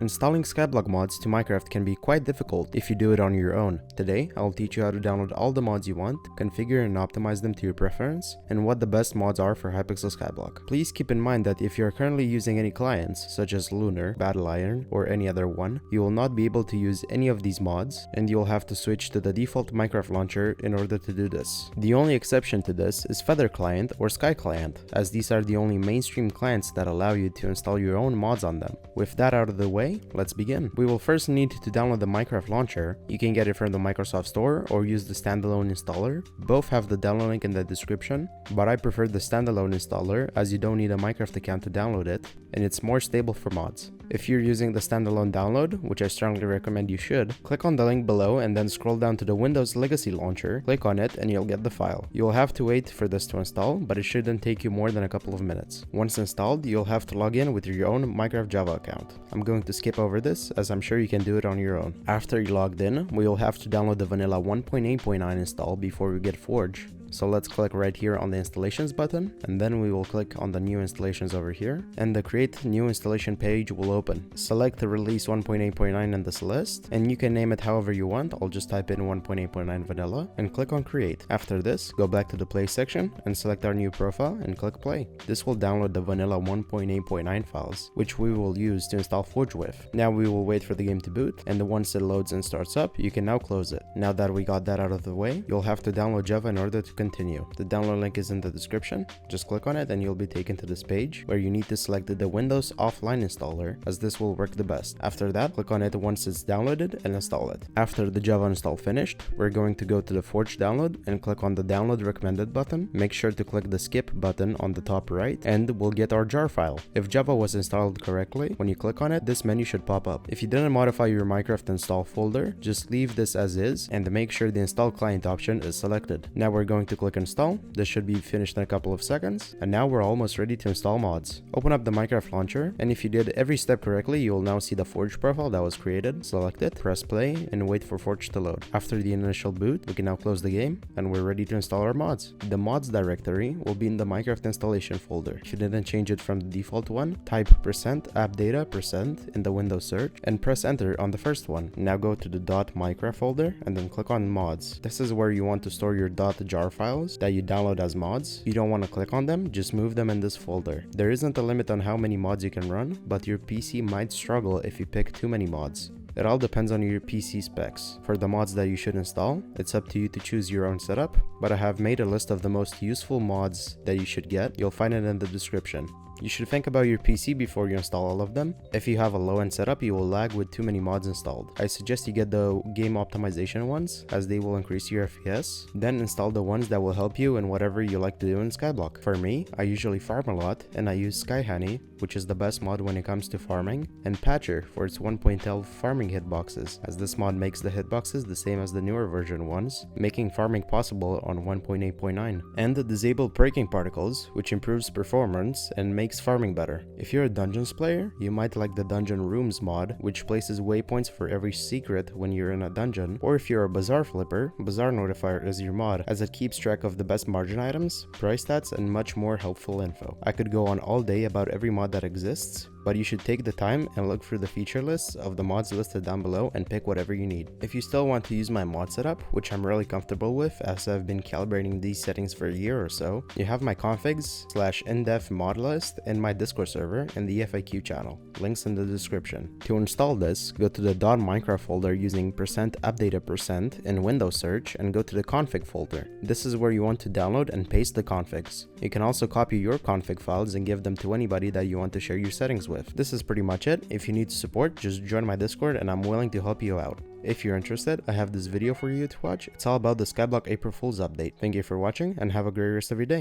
Installing Skyblock mods to Minecraft can be quite difficult if you do it on your own. Today, I'll teach you how to download all the mods you want, configure and optimize them to your preference, and what the best mods are for Hypixel Skyblock. Please keep in mind that if you're currently using any clients, such as Lunar, Battle Iron, or any other one, you will not be able to use any of these mods, and you'll have to switch to the default Minecraft launcher in order to do this. The only exception to this is Feather Client or Sky Client, as these are the only mainstream clients that allow you to install your own mods on them. With that out of the way, let's begin. We will first need to download the Minecraft launcher. You can get it from the Microsoft Store or use the standalone installer. Both have the download link in the description, but I prefer the standalone installer as you don't need a Minecraft account to download it, and it's more stable for mods. If you're using the standalone download, which I strongly recommend you should, click on the link below and then scroll down to the Windows Legacy launcher, click on it and you'll get the file. You'll have to wait for this to install, but it shouldn't take you more than a couple of minutes. Once installed, you'll have to log in with your own Minecraft Java account. I'm going to skip over this as I'm sure you can do it on your own. After you logged in, we will have to download the vanilla 1.8.9 install before we get Forge. So let's click right here on the installations button, and then we will click on the new installations over here, and the create new installation page will open. Select the release 1.8.9 in this list, and you can name it however you want. I'll just type in 1.8.9 vanilla and click on create. After this, go back to the play section and select our new profile and click play. This will download the vanilla 1.8.9 files, which we will use to install Forge with. Now we will wait for the game to boot, and once it loads and starts up, you can now close it. Now that we got that out of the way, you'll have to download Java in order to continue. The download link is in the description. Just click on it and you'll be taken to this page where you need to select the Windows offline installer, as this will work the best. After that, click on it once it's downloaded and install it. After the Java install finished, we're going to go to the Forge download and click on the download recommended button. Make sure to click the skip button on the top right and we'll get our jar file. If Java was installed correctly, when you click on it, this menu should pop up. If you didn't modify your Minecraft install folder, just leave this as is and make sure the install client option is selected. Now we're going to click install. This should be finished in a couple of seconds, and now we're almost ready to install mods. Open up the Minecraft launcher, and if you did every step correctly, you will now see the Forge profile that was created. Select it, press play, and wait for Forge to load. After the initial boot, we can now close the game, and we're ready to install our mods. The mods directory will be in the Minecraft installation folder. If you didn't change it from the default one, type %appdata% in the Windows search and press enter on the first one. Now go to the .minecraft folder and then click on mods. This is where you want to store your .jar files that you download as mods. You don't want to click on them, just move them in this folder. There isn't a limit on how many mods you can run, but your PC might struggle if you pick too many mods. It all depends on your PC specs. For the mods that you should install, it's up to you to choose your own setup, but I have made a list of the most useful mods that you should get. You'll find it in the description. You should think about your PC before you install all of them. If you have a low-end setup, you will lag with too many mods installed. I suggest you get the game optimization ones, as they will increase your FPS. Then install the ones that will help you in whatever you like to do in Skyblock. For me, I usually farm a lot, and I use Sky Honey, which is the best mod when it comes to farming, and Patcher for its 1.12 farming hitboxes, as this mod makes the hitboxes the same as the newer version ones, making farming possible on 1.8.9. And the disabled breaking particles, which improves performance and makes farming better. If you're a dungeons player, you might like the dungeon rooms mod, which places waypoints for every secret when you're in a dungeon. Or if you're a bazaar flipper, Bazaar Notifier is your mod, as it keeps track of the best margin items, price stats, and much more helpful info. I could go on all day about every mod that exists, but you should take the time and look through the feature lists of the mods listed down below and pick whatever you need. If you still want to use my mod setup, which I'm really comfortable with as I've been calibrating these settings for a year or so, you have my configs/in-depth mod list in my Discord server and the FAQ channel. Links in the description. To install this, go to the .minecraft folder using %appdata% in Windows search and go to the config folder. This is where you want to download and paste the configs. You can also copy your config files and give them to anybody that you want to share your settings with. This is pretty much it. If you need support, just join my Discord and I'm willing to help you out. If you're interested, I have this video for you to watch. It's all about the Skyblock April Fool's update. Thank you for watching and have a great rest of your day.